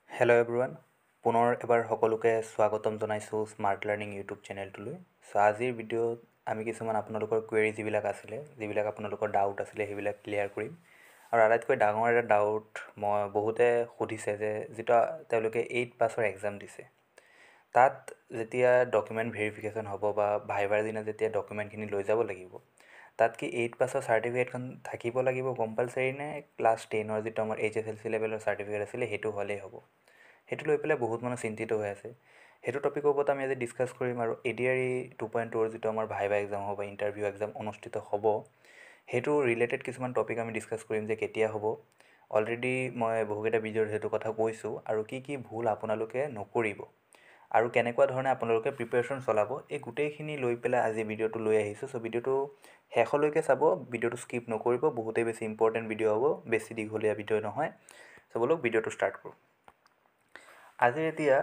Hello' everyone, পুনৰ এবাৰ সকলোকে স্বাগতম জনাইছোঁ স্মাৰ্ট লাৰ্ণিং ইউটিউব চেনেলটোলৈ। চ' আজিৰ ভিডিঅ'ত আমি কিছুমান আপোনালোকৰ কুৱেৰি যিবিলাক আপোনালোকৰ ডাউট আছিলে সেইবিলাক ক্লিয়াৰ কৰিম। আৰু আটাইতকৈ ডাঙৰ এটা ডাউট বহুতে সুধিছে যে যিটো তেওঁলোকে 8 পাছৰ এক্সাম দিছে, তাত যেতিয়া ডকুমেণ্ট ভেৰিফিকেশ্যন হ'ব বা ভাইভাৰ দিনা যেতিয়া ডকুমেণ্টখিনি লৈ যাব লাগিব, তাত কি 8 পাছৰ চাৰ্টিফিকেটখন থাকিব লাগিব কম্পালচাৰী নে ক্লাছ 10ৰ যিটো আমাৰ HSLC লেভেলৰ চাৰ্টিফিকেট আছিলে সেইটো হ'লেই হ'ব? সেইটো লৈ পেলাই বহুত মানুহ চিন্তিত হৈ আছে। সেইটো টপিকৰ ওপৰত আমি আজি ডিছকাছ কৰিম। আৰু ADRE 2.0 যিটো আমাৰ ভাইভা এক্সাম হ'ব বা ইণ্টাৰভিউ এক্সাম অনুষ্ঠিত হ'ব, সেইটো ৰিলেটেড কিছুমান টপিক আমি ডিছকাছ কৰিম যে কেতিয়া হ'ব। অলৰেডি মই বহুকেইটা ভিডিঅ'ত সেইটো কথা কৈছোঁ, আৰু কি ভুল আপোনালোকে নকৰিব আৰু কেনেকুৱা ধৰণে আপোনালোকে প্ৰিপেৰেশ্যন চলাব, এই গোটেইখিনি লৈ পেলাই আজি ভিডিঅ'টো লৈ আহিছোঁ। চ' ভিডিঅ'টো শেষলৈকে চাব, ভিডিঅ'টো স্কিপ নকৰিব, বহুতেই বেছি ইম্পৰ্টেণ্ট ভিডিঅ' হ'ব, বেছি দীঘলীয়া ভিডিঅ' নহয়। চ' ব'লক ভিডিঅ'টো ষ্টাৰ্ট কৰোঁ। আজি এতিয়া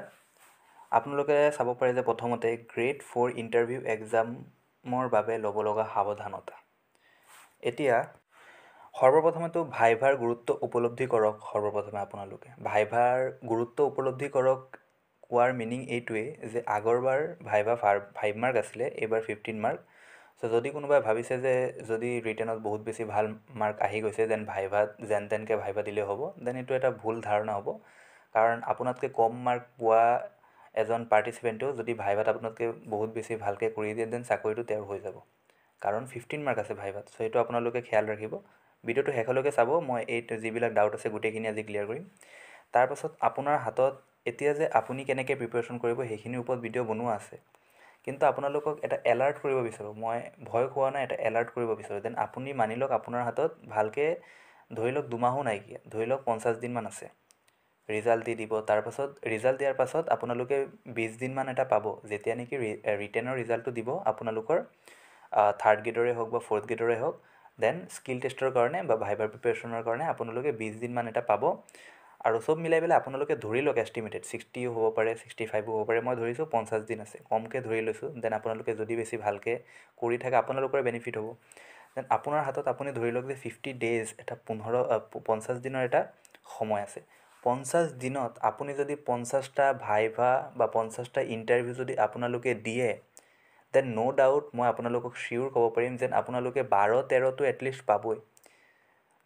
আপোনালোকে চাব পাৰে যে প্ৰথমতে গ্ৰেড 4 ইণ্টাৰভিউ এক্সামৰ বাবে ল'ব লগা সাৱধানতা। এতিয়া সৰ্বপ্ৰথমেতো ভাইভাৰ গুৰুত্ব উপলব্ধি কৰক। সৰ্বপ্ৰথমে আপোনালোকে ভাইভাৰ গুৰুত্ব উপলব্ধি কৰক কোৱাৰ মিনিং এইটোৱেই যে আগৰবাৰ ভাইভা 5 মাৰ্ক আছিলে, এইবাৰ 15 মাৰ্ক। চ' যদি কোনোবাই ভাবিছে যে যদি ৰিটেনত বহুত বেছি ভাল মাৰ্ক আহি গৈছে দেন ভাইভাত যেন তেনকৈ ভাইভা দিলেই হ'ব, দেন এইটো এটা ভুল ধাৰণা হ'ব। কাৰণ আপোনাতকৈ কম মাৰ্ক পোৱা এজন পাৰ্টিচিপেণ্টেও যদি ভাইভাত আপোনাতকৈ বহুত বেছি ভালকৈ কৰি দিয়ে দেন চাকৰিটো তেওঁৰ হৈ যাব, কাৰণ 15 মাৰ্ক আছে ভাইভাত। চ' সেইটো আপোনালোকে খেয়াল ৰাখিব। ভিডিঅ'টো শেষলৈকে চাব, মই যিবিলাক ডাউট আছে গোটেইখিনি আজি ক্লিয়াৰ কৰিম। তাৰপাছত আপোনাৰ হাতত এতিয়া যে আপুনি কেনেকৈ প্ৰিপেৰেশ্যন কৰিব সেইখিনিৰ ওপৰত ভিডিঅ' বনোৱা আছে, কিন্তু আপোনালোকক এটা এলাৰ্ট কৰিব বিচাৰোঁ। মই ভয় খোৱা নাই, এটা এলাৰ্ট কৰিব বিচাৰোঁ। দেন আপুনি মানি লওক আপোনাৰ হাতত ভালকৈ ধৰি লওক 2 মাহো নাইকিয়া, ধৰি লওক 50 দিনমান আছে। ৰিজাল্ট দি দিব, তাৰপাছত ৰিজাল্ট দিয়াৰ পাছত আপোনালোকে 20 দিনমান এটা পাব, যেতিয়া নেকি ৰিটেনৰ ৰিজাল্টটো দিব আপোনালোকৰ 3rd গ্ৰেডৰে হওক বা 4th গ্ৰেডৰে হওক। দেন স্কিল টেষ্টৰ কাৰণে বা ভাইভাৰ প্ৰিপেৰেশ্যনৰ কাৰণে আপোনালোকে 20 দিনমান এটা পাব। আৰু চব মিলাই পেলাই আপোনালোকে ধৰি লওক এষ্টিমেটেড 60 হ'ব পাৰে, 65 হ'ব পাৰে, মই ধৰিছোঁ 50 দিন আছে, কমকৈ ধৰি লৈছোঁ। দেন আপোনালোকে যদি বেছি ভালকৈ কৰি থাকে আপোনালোকৰে বেনিফিট হ'ব। দেন আপোনাৰ হাতত আপুনি ধৰি লওক যে 50 ডেইজ, এটা 50 দিনৰ এটা সময় আছে। 50 দিনত আপুনি যদি 50টা ভাইভা বা 50টা ইণ্টাৰভিউ যদি আপোনালোকে দিয়ে, দেন ন' ডাউট মই আপোনালোকক চিয়'ৰ ক'ব পাৰিম যেন আপোনালোকে 12-13টো এটলিষ্ট পাবই।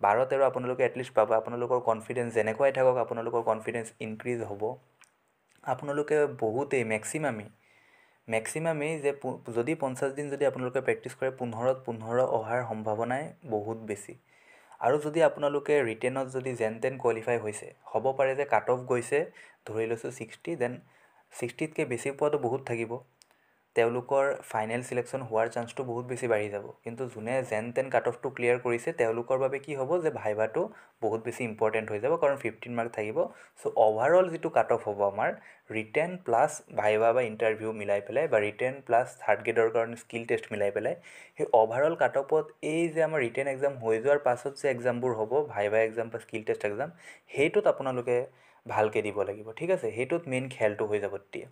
12-13 আপোনালোকে এটলিষ্ট পাব। আপোনালোকৰ কনফিডেঞ্চ যেনেকুৱাই থাকক, আপোনালোকৰ কনফিডেঞ্চ ইনক্ৰিজ হ'ব। আপোনালোকে বহুতেই মেক্সিমামেই যে যদি 50 দিন যদি আপোনালোকে প্ৰেক্টিছ কৰে, 15ত 15 অহাৰ সম্ভাৱনাই বহুত বেছি। আৰু যদি আপোনালোকে ৰিটেনত যদি যেন তেন কোৱালিফাই হৈছে, হ'ব পাৰে যে কাট অফ গৈছে ধৰি লৈছোঁ 60, দেন 60তকৈ বেছি পোৱাটো বহুত থাকিব, তেওঁলোকৰ ফাইনেল চিলেকশ্যন হোৱাৰ চান্সটো বহুত বেছি বাঢ়ি যাব। কিন্তু যোনে যেন তেন কাট অফটো ক্লিয়াৰ কৰিছে তেওঁলোকৰ বাবে কি হ'ব যে ভাইভাটো বহুত বেছি ইম্পৰ্টেণ্ট হৈ যাব, কাৰণ 15 মাৰ্ক থাকিব। চ' অভাৰঅল যিটো কাট অফ হ'ব আমাৰ ৰিটেন প্লাছ ভাইভা বা ইণ্টাৰভিউ মিলাই পেলাই, বা ৰিটেন প্লাছ 3rd গ্ৰেডৰ কাৰণে স্কিল টেষ্ট মিলাই পেলাই, সেই অভাৰঅল কাট অফত এই যে আমাৰ ৰিটেন এক্সাম হৈ যোৱাৰ পাছত যে এক্সামবোৰ হ'ব, ভাইভা এক্সাম বা স্কিল টেষ্ট এক্সাম, সেইটোত আপোনালোকে ভালকৈ দিব লাগিব, ঠিক আছে? সেইটোত মেইন খেলটো হৈ যাব তেতিয়া।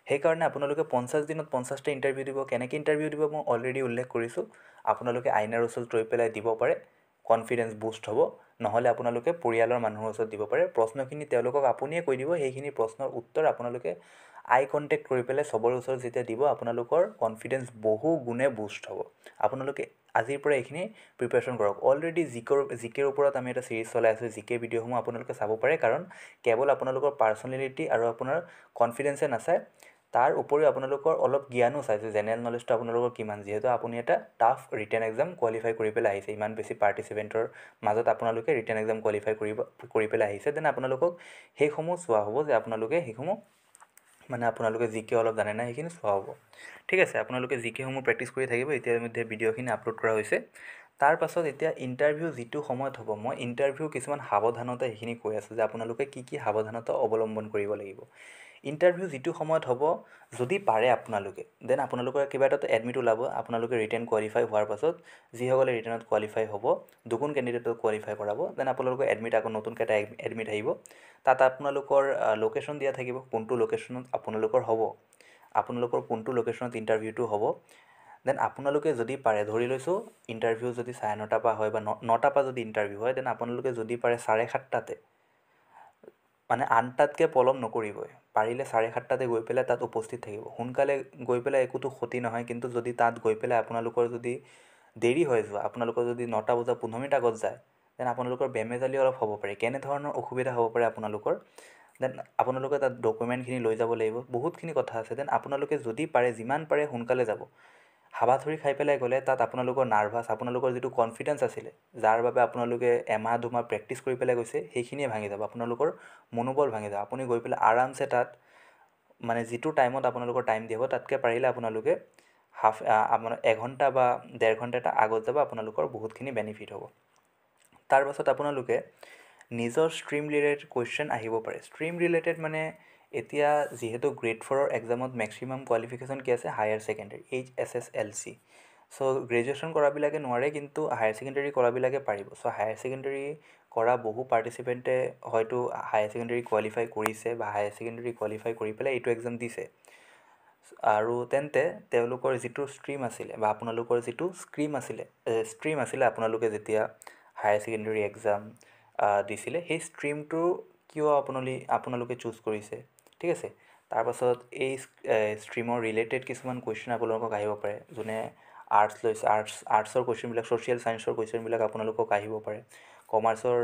সেইকাৰণে আপোনালোকে 50 দিনত 50টা ইণ্টাৰভিউ দিব। কেনেকৈ ইণ্টাৰভিউ দিব মই অলৰেডি উল্লেখ কৰিছোঁ। আপোনালোকে আইনাৰ ওচৰত ৰৈ পেলাই দিব পাৰে, কনফিডেঞ্চ বুষ্ট হ'ব। নহ'লে আপোনালোকে পৰিয়ালৰ মানুহৰ ওচৰত দিব পাৰে। প্ৰশ্নখিনি তেওঁলোকক আপুনিয়ে কৈ দিব, সেইখিনি প্ৰশ্নৰ উত্তৰ আপোনালোকে আই কণ্টেক্ট কৰি পেলাই চবৰে ওচৰত যেতিয়া দিব, আপোনালোকৰ কনফিডেঞ্চ বহু গুণে বুষ্ট হ'ব। আপোনালোকে আজিৰ পৰা এইখিনি প্ৰিপেৰেশ্যন কৰক। অলৰেডি জিকেৰ ওপৰত আমি এটা চিৰিজ চলাই আছোঁ, জিকে ভিডিঅ'সমূহ আপোনালোকে চাব পাৰে, কাৰণ কেৱল আপোনালোকৰ পাৰ্চনেলিটি আৰু আপোনাৰ কনফিডেঞ্চে নাচায়, তাৰ উপৰিও আপোনালোকৰ অলপ জ্ঞানো চাইছে, জেনেৰেল নলেজটো আপোনালোকৰ কিমান, যিহেতু আপুনি এটা টাফ ৰিটেন এক্সাম কোৱালিফাই কৰি পেলাই আহিছে, ইমান বেছি পাৰ্টিচিপেণ্টৰ মাজত আপোনালোকে ৰিটেন এক্সাম কোৱালিফাই কৰি পেলাই আহিছে। দেন আপোনালোকক সেইসমূহ চোৱা হ'ব যে আপোনালোকে সেইসমূহ আপোনালোকে জিকে অলপ জানে নাই, সেইখিনি চোৱা হ'ব, ঠিক আছে? আপোনালোকে জিকেসমূহ প্ৰেক্টিছ কৰি থাকিব। ইতিমধ্যে ভিডিঅ'খিনি আপলোড কৰা হৈছে। তাৰ পাছত এতিয়া ইণ্টাৰভিউ যিটো সময়ত হ'ব, মই ইণ্টাৰভিউ কিছুমান সাৱধানতা সেইখিনি কৈ আছোঁ যে আপোনালোকে কি সাৱধানতা অৱলম্বন কৰিব লাগিব। ইণ্টাৰভিউ যিটো সময়ত হ'ব, যদি পাৰে আপোনালোকে, দেন আপোনালোকৰ কিবা এটাত এডমিট ওলাব। আপোনালোকে ৰিটেন কোৱালিফাই হোৱাৰ পাছত যিসকলে ৰিটেনত কোৱালিফাই হ'ব, দুগুণ কেণ্ডিডেটক কোৱালিফাই কৰাব, দেন আপোনালোকৰ এডমিট আকৌ নতুনকৈ এটা এডমিট আহিব। তাত আপোনালোকৰ লোকেশ্যন দিয়া থাকিব, কোনটো লোকেশ্যনত আপোনালোকৰ হ'ব, আপোনালোকৰ কোনটো লোকেশ্যনত ইণ্টাৰভিউটো হ'ব। দেন আপোনালোকে যদি পাৰে, ধৰি লৈছোঁ ইণ্টাৰভিউ যদি 9:30 পৰা হয় বা 9টাৰ পৰা যদি ইণ্টাৰভিউ হয়, দেন আপোনালোকে যদি পাৰে 7:30টাতে মানে 8টাতকৈ পলম নকৰিবই, পাৰিলে 7:30টাতে গৈ পেলাই তাত উপস্থিত থাকিব। সোনকালে গৈ পেলাই একোতো ক্ষতি নহয়, কিন্তু যদি তাত গৈ পেলাই আপোনালোকৰ যদি দেৰি হৈ যোৱা, আপোনালোকৰ যদি 9টা বজা 15 মিনিট আগত যায়, দেন আপোনালোকৰ বেমেজালি অলপ হ'ব পাৰে। কেনেধৰণৰ অসুবিধা হ'ব পাৰে আপোনালোকৰ, দেন আপোনালোকে তাত ডকুমেণ্টখিনি লৈ যাব লাগিব, বহুতখিনি কথা আছে। দেন আপোনালোকে যদি পাৰে যিমান পাৰে সোনকালে যাব। হাবাথুৰি খাই পেলাই গ'লে তাত আপোনালোকৰ নাৰ্ভাছ, আপোনালোকৰ যিটো কনফিডেঞ্চ আছিলে, যাৰ বাবে আপোনালোকে এমাহ দুমাহ প্ৰেক্টিছ কৰি পেলাই গৈছে, সেইখিনিয়ে ভাঙি যাব, আপোনালোকৰ মনোবল ভাঙি যাব। আপুনি গৈ পেলাই আৰামছে তাত মানে যিটো টাইমত আপোনালোকৰ টাইম দিব, তাতকৈ পাৰিলে আপোনালোকে আপোনাৰ 1 ঘণ্টা বা 1.5 ঘণ্টা এটা আগত যাব, আপোনালোকৰ বহুতখিনি বেনিফিট হ'ব। তাৰ পাছত আপোনালোকে নিজৰ ষ্ট্ৰীম ৰিলেটেড কুৱেশ্যন আহিব পাৰে। ষ্ট্ৰীম ৰিলেটেড মানে এতিয়া যিহেতু গ্ৰেড 4ৰ এক্সামত মেক্সিমাম কোৱালিফিকেশ্যন কি আছে, হায়াৰ ছেকেণ্ডেৰী HSSLC। চ' গ্ৰেজুৱেশ্যন কৰাবিলাকে নোৱাৰে, কিন্তু হায়াৰ ছেকেণ্ডেৰী কৰাবিলাকে পাৰিব। চ' হায়াৰ ছেকেণ্ডেৰী কৰা বহু পাৰ্টিচিপেণ্টে হয়তো হায়াৰ ছেকেণ্ডেৰী কোৱালিফাই কৰিছে বা হায়াৰ ছেকেণ্ডেৰী কোৱালিফাই কৰি পেলাই এইটো এক্সাম দিছে। আৰু তেন্তে তেওঁলোকৰ যিটো ষ্ট্ৰীম আছিলে বা আপোনালোকৰ যিটো ষ্ট্ৰীম আছিলে আপোনালোকে যেতিয়া হায়াৰ ছেকেণ্ডেৰী এক্সাম দিছিলে, সেই ষ্ট্ৰীমটো কিয় আপোনালোকে চুজ কৰিছে, ঠিক আছে। তাৰপাছত এই ষ্ট্ৰীমৰ ৰিলেটেড কিছুমান কুৱেশ্যন আপোনালোকক আহিব পাৰে। যোনে আৰ্টছ লৈছে, আৰ্টছৰ কুৱেশ্যনবিলাক, ছ'চিয়েল ছায়েন্সৰ কুৱেশ্যনবিলাক আপোনালোকক আহিব পাৰে। কমাৰ্চৰ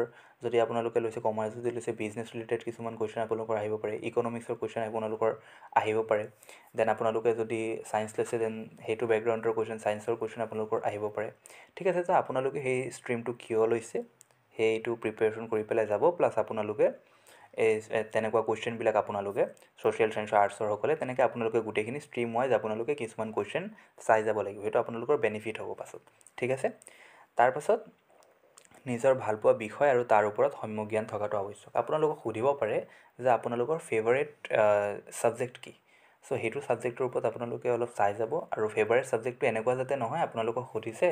যদি আপোনালোকে লৈছে, কমাৰ্চ যদি লৈছে, বিজনেছ ৰিলেটেড কিছুমান কুৱেশ্যন আপোনালোকৰ আহিব পাৰে। ইকনমিক্সৰ কুৱেশ্যন আপোনালোকৰ আহিব পাৰে। দেন আপোনালোকে যদি ছায়েন্স লৈছে, দেন সেইটো বেকগ্ৰাউণ্ডৰ কুৱেশ্যন, ছায়েন্সৰ কুৱেশ্যন আপোনালোকৰ আহিব পাৰে, ঠিক আছে। তো আপোনালোকে সেই ষ্ট্ৰীমটো কিয় লৈছে সেইটো প্ৰিপেৰেশ্যন কৰি পেলাই যাব। প্লাছ আপোনালোকে এই তেনেকুৱা কুৱেশ্যনবিলাক আপোনালোকে ছ'চিয়েল ছায়েন্সৰ আৰ্টছৰসকলে তেনেকৈ আপোনালোকে গোটেইখিনি ষ্ট্ৰীম ৱাইজ আপোনালোকে কিছুমান কুৱেশ্যন চাই যাব লাগিব। সেইটো আপোনালোকৰ বেনিফিট হ'ব পাছত, ঠিক আছে। তাৰপাছত নিজৰ ভালপোৱা বিষয় আৰু তাৰ ওপৰত সম্যক জ্ঞান থকাটো আৱশ্যক। আপোনালোকক সুধিব পাৰে যে আপোনালোকৰ ফেভাৰেট ছাবজেক্ট কি। চ' সেইটো ছাবজেক্টৰ ওপৰত আপোনালোকে অলপ চাই যাব। আৰু ফেভাৰেট ছাবজেক্টটো এনেকুৱা যাতে নহয় আপোনালোকক সুধিছে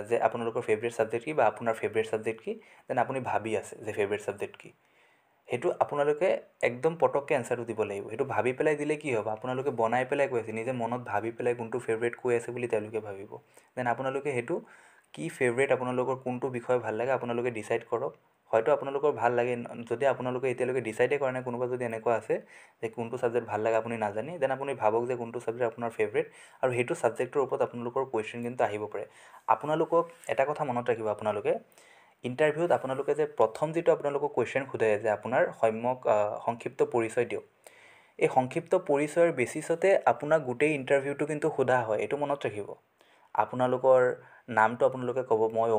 যে আপোনালোকৰ ফেভৰেট ছাবজেক্ট কি বা আপোনাৰ ফেভৰেট ছাবজেক্ট কি, দেন আপুনি ভাবি আছে যে ফেভৰেট ছাবজেক্ট কি। সেইটো আপোনালোকে একদম পটককৈ এনচাৰটো দিব লাগিব। সেইটো ভাবি পেলাই দিলে কি হ'ব, আপোনালোকে বনাই পেলাই কৈ আছে, নিজে মনত ভাবি পেলাই কোনটো ফেভৰেট কৈ আছে বুলি তেওঁলোকে ভাবিব। দেন আপোনালোকে সেইটো কি ফেভৰেট, আপোনালোকৰ কোনটো বিষয় ভাল লাগে আপোনালোকে ডিচাইড কৰক। হয়তো আপোনালোকৰ ভাল লাগে, যদি আপোনালোকে এতিয়ালৈকে ডিচাইডে কৰা নাই, কোনোবা যদি এনেকুৱা আছে যে কোনটো ছাবজেক্ট ভাল লাগে আপুনি নাজানি, দেন আপুনি ভাবক যে কোনটো ছাবজেক্ট আপোনাৰ ফেভৰেট, আৰু সেইটো ছাবজেক্টৰ ওপৰত আপোনালোকৰ কুৱেশ্যন কিন্তু আহিব পাৰে। আপোনালোকক এটা কথা মনত ৰাখিব, আপোনালোকে ইণ্টাৰভিউত আপোনালোকে যে প্ৰথম যিটো আপোনালোকক কুৱেশ্যন সোধে যে আপোনাৰ সংক্ষিপ্ত পৰিচয় দিয়ক, এই সংক্ষিপ্ত পৰিচয়ৰ বেচিছতে আপোনাক গোটেই ইণ্টাৰভিউটো কিন্তু সোধা হয়। এইটো মনত ৰাখিব। আপোনালোকৰ নামটো আপোনালোকে ক'ব, মই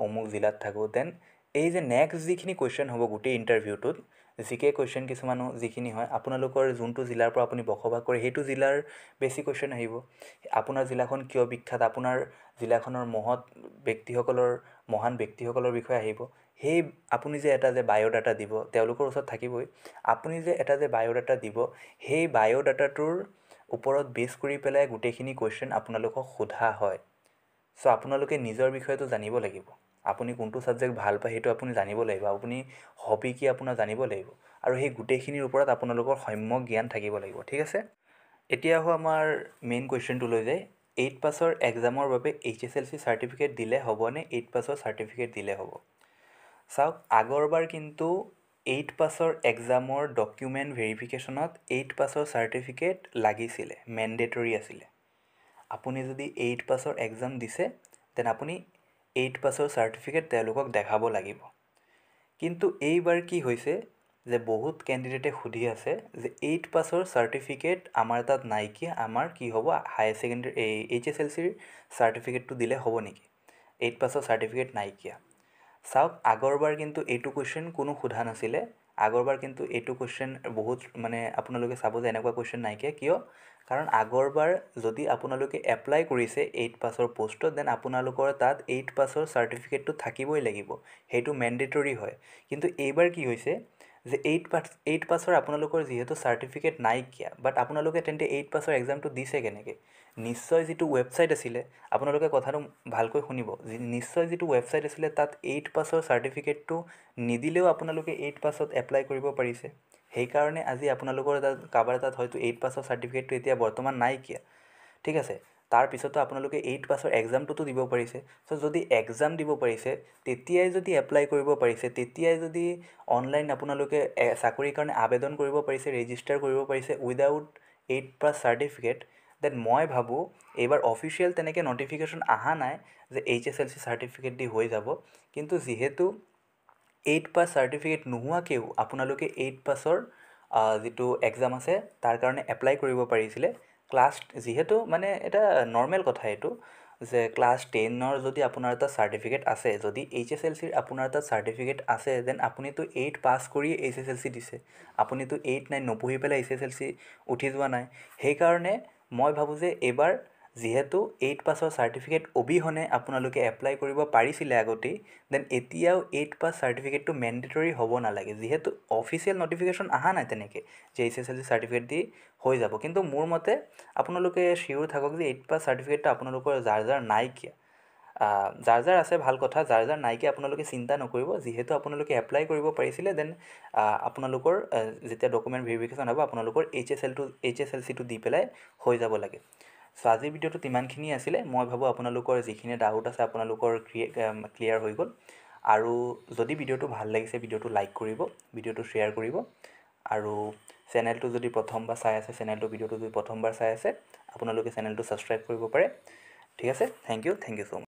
অমুক জিলাত থাকোঁ। দেন এই যে নেক্সট যিখিনি কুৱেশ্যন হ'ব গোটেই ইণ্টাৰভিউটোত, জিকে কুৱেশ্যন কিছুমানো যিখিনি হয়, আপোনালোকৰ যোনটো জিলাৰ পৰা আপুনি বসবাস কৰে সেইটো জিলাৰ বেছি কুৱেশ্যন আহিব। আপোনাৰ জিলাখন কিয় বিখ্যাত, আপোনাৰ জিলাখনৰ মহান ব্যক্তিসকলৰ বিষয়ে আহিব। সেই আপুনি যে এটা যে বায়'ডাটা দিব, তেওঁলোকৰ ওচৰত থাকিবই। আপুনি যে এটা যে বায়'ডাটা দিব, সেই বায়'ডাটাটোৰ ওপৰত বেছ কৰি পেলাই গোটেইখিনি কুৱেশ্যন আপোনালোকক সোধা হয়। চ' আপোনালোকে নিজৰ বিষয়েটো জানিব লাগিব। আপুনি কোনটো ছাবজেক্ট ভাল পায় সেইটো আপুনি জানিব লাগিব। আপুনি হবি কি আপোনাৰ জানিব লাগিব। আৰু সেই গোটেইখিনিৰ ওপৰত আপোনালোকৰ সম্যক জ্ঞান থাকিব লাগিব, ঠিক আছে। এতিয়া আহোঁ আমাৰ মেইন কুৱেশ্যনটো লৈ যায়। 8 পাছৰ এক্সামৰ বাবে HSLC চাৰ্টিফিকেট দিলে হ'বনে 8 পাছৰ চাৰ্টিফিকেট দিলে হ'ব? চাওক, আগৰবাৰ কিন্তু 8 পাছৰ এক্সামৰ ডকুমেণ্ট ভেৰিফিকেশ্যনত 8 পাছৰ চাৰ্টিফিকেট লাগিছিলে, মেণ্ডেটৰী আছিলে। আপুনি যদি 8 পাছৰ এক্সাম দিছে, দেন আপুনি 8 পাছৰ চাৰ্টিফিকেট তেওঁলোকক দেখাব লাগিব। কিন্তু এইবাৰ কি হৈছে যে বহুত কেণ্ডিডেটে সুধি আছে যে 8 পাছৰ চাৰ্টিফিকেট আমাৰ তাত নাইকিয়া, আমাৰ কি হ'ব, হায়াৰ ছেকেণ্ডেৰী HSLCৰ চাৰ্টিফিকেটটো দিলে হ'ব নেকি? 8 পাছৰ চাৰ্টিফিকেট নাইকিয়া। চাওক, আগৰবাৰ কিন্তু এইটো কুৱেশ্যন কোনো সোধা নাছিলে। আগৰবাৰ কিন্তু এইটো কুৱেশ্যন বহুত আপোনালোকে চাব যে এনেকুৱা কুৱেশ্যন নাইকিয়া। কিয়? কাৰণ আগৰবাৰ যদি আপোনালোকে এপ্লাই কৰিছে 8 পাছৰ পষ্টত, দেন আপোনালোকৰ তাত 8 পাছৰ চাৰ্টিফিকেটটো থাকিবই লাগিব, সেইটো মেণ্ডেটৰী হয়। কিন্তু এইবাৰ কি হৈছে যে 8 পাছৰ আপোনালোকৰ যিহেতু চাৰ্টিফিকেট নাইকিয়া, বাট আপোনালোকে তেন্তে 8 পাছৰ এক্সামটো দিছে কেনেকৈ? নিশ্চয় যিটো ৱেবছাইট আছিলে, আপোনালোকে কথাটো ভালকৈ শুনিব, নিশ্চয় যিটো ৱেবছাইট আছিলে তাত 8 পাছৰ চাৰ্টিফিকেটটো নিদিলেও আপোনালোকে 8 পাছত এপ্লাই কৰিব পাৰিছে। সেইকাৰণে আজি আপোনালোকৰ তাত কাৰোবাৰ তাত হয়তো 8 পাছৰ চাৰ্টিফিকেটটো এতিয়া বৰ্তমান নাইকিয়া, ঠিক আছে। তাৰপিছতো আপোনালোকে 8 পাছৰ এক্সামটোতো দিব পাৰিছে। চ' যদি এক্সাম দিব পাৰিছে, তেতিয়াই যদি এপ্লাই কৰিব পাৰিছে, তেতিয়াই যদি অনলাইন আপোনালোকে চাকৰিৰ কাৰণে আবেদন কৰিব পাৰিছে, ৰেজিষ্টাৰ কৰিব পাৰিছে উইদাউট 8 পাছ চাৰ্টিফিকেট, দেন মই ভাবোঁ এইবাৰ অফিচিয়েল তেনেকৈ নটিফিকেশ্যন অহা নাই যে HSLC চাৰ্টিফিকেট দি হৈ যাব। কিন্তু যিহেতু 8 পাছ চাৰ্টিফিকেট নোহোৱাকৈও আপোনালোকে 8 পাছৰ যিটো এক্সাম আছে তাৰ কাৰণে এপ্লাই কৰিব পাৰিছিলে। ক্লাছ যিহেতু মানে এটা নৰ্মেল কথা এইটো যে ক্লাছ 10ৰ যদি আপোনাৰ এটা চাৰ্টিফিকেট আছে, যদি HSLCৰ আপোনাৰ এটা চাৰ্টিফিকেট আছে, দেন আপুনিতো 8 পাছ কৰি HSLC দিছে, আপুনিতো 8, 9 নপঢ়ি পেলাই HSLC উঠি যোৱা নাই। সেইকাৰণে মই ভাবোঁ যে এইবাৰ যিহেতু 8 পাছৰ চাৰ্টিফিকেট অবিহনে আপোনালোকে এপ্লাই কৰিব পাৰিছিলে আগতেই, দেন এতিয়াও 8 পাছ চাৰ্টিফিকেটটো মেণ্ডেটৰী হ'ব নালাগে। যিহেতু অফিচিয়েল নটিফিকেশ্যন অহা নাই তেনেকৈ যে HSLC চাৰ্টিফিকেট দি হৈ যাব। কিন্তু মোৰ মতে আপোনালোকে চিয়'ৰ থাকক যে 8 পাছ চাৰ্টিফিকেটটো আপোনালোকৰ যাৰ নাইকিয়া, যাৰ আছে ভাল কথা, যাৰ নাইকিয়া আপোনালোকে চিন্তা নকৰিব। যিহেতু আপোনালোকে এপ্লাই কৰিব পাৰিছিলে, দেন আপোনালোকৰ যেতিয়া ডকুমেণ্ট ভেৰিফিকেশ্যন হ'ব আপোনালোকৰ HSLCটো দি পেলাই হৈ যাব লাগে। চ' আজিৰ ভিডিঅ'টোত ইমানখিনি আছিলে। মই ভাবোঁ আপোনালোকৰ যিখিনি ডাউট আছে আপোনালোকৰ ক্লিয়াৰ হৈ গ'ল। আৰু যদি ভিডিঅ'টো ভাল লাগিছে, ভিডিঅ'টো লাইক কৰিব, ভিডিঅ'টো শ্বেয়াৰ কৰিব। আৰু চেনেলটো যদি প্ৰথমবাৰ চাই আছে, ভিডিঅ'টো যদি প্ৰথমবাৰ চাই আছে, আপোনালোকে চেনেলটো ছাবস্ক্ৰাইব কৰিব পাৰে। ঠিক আছে, থেংক ইউ ছ' মাছ।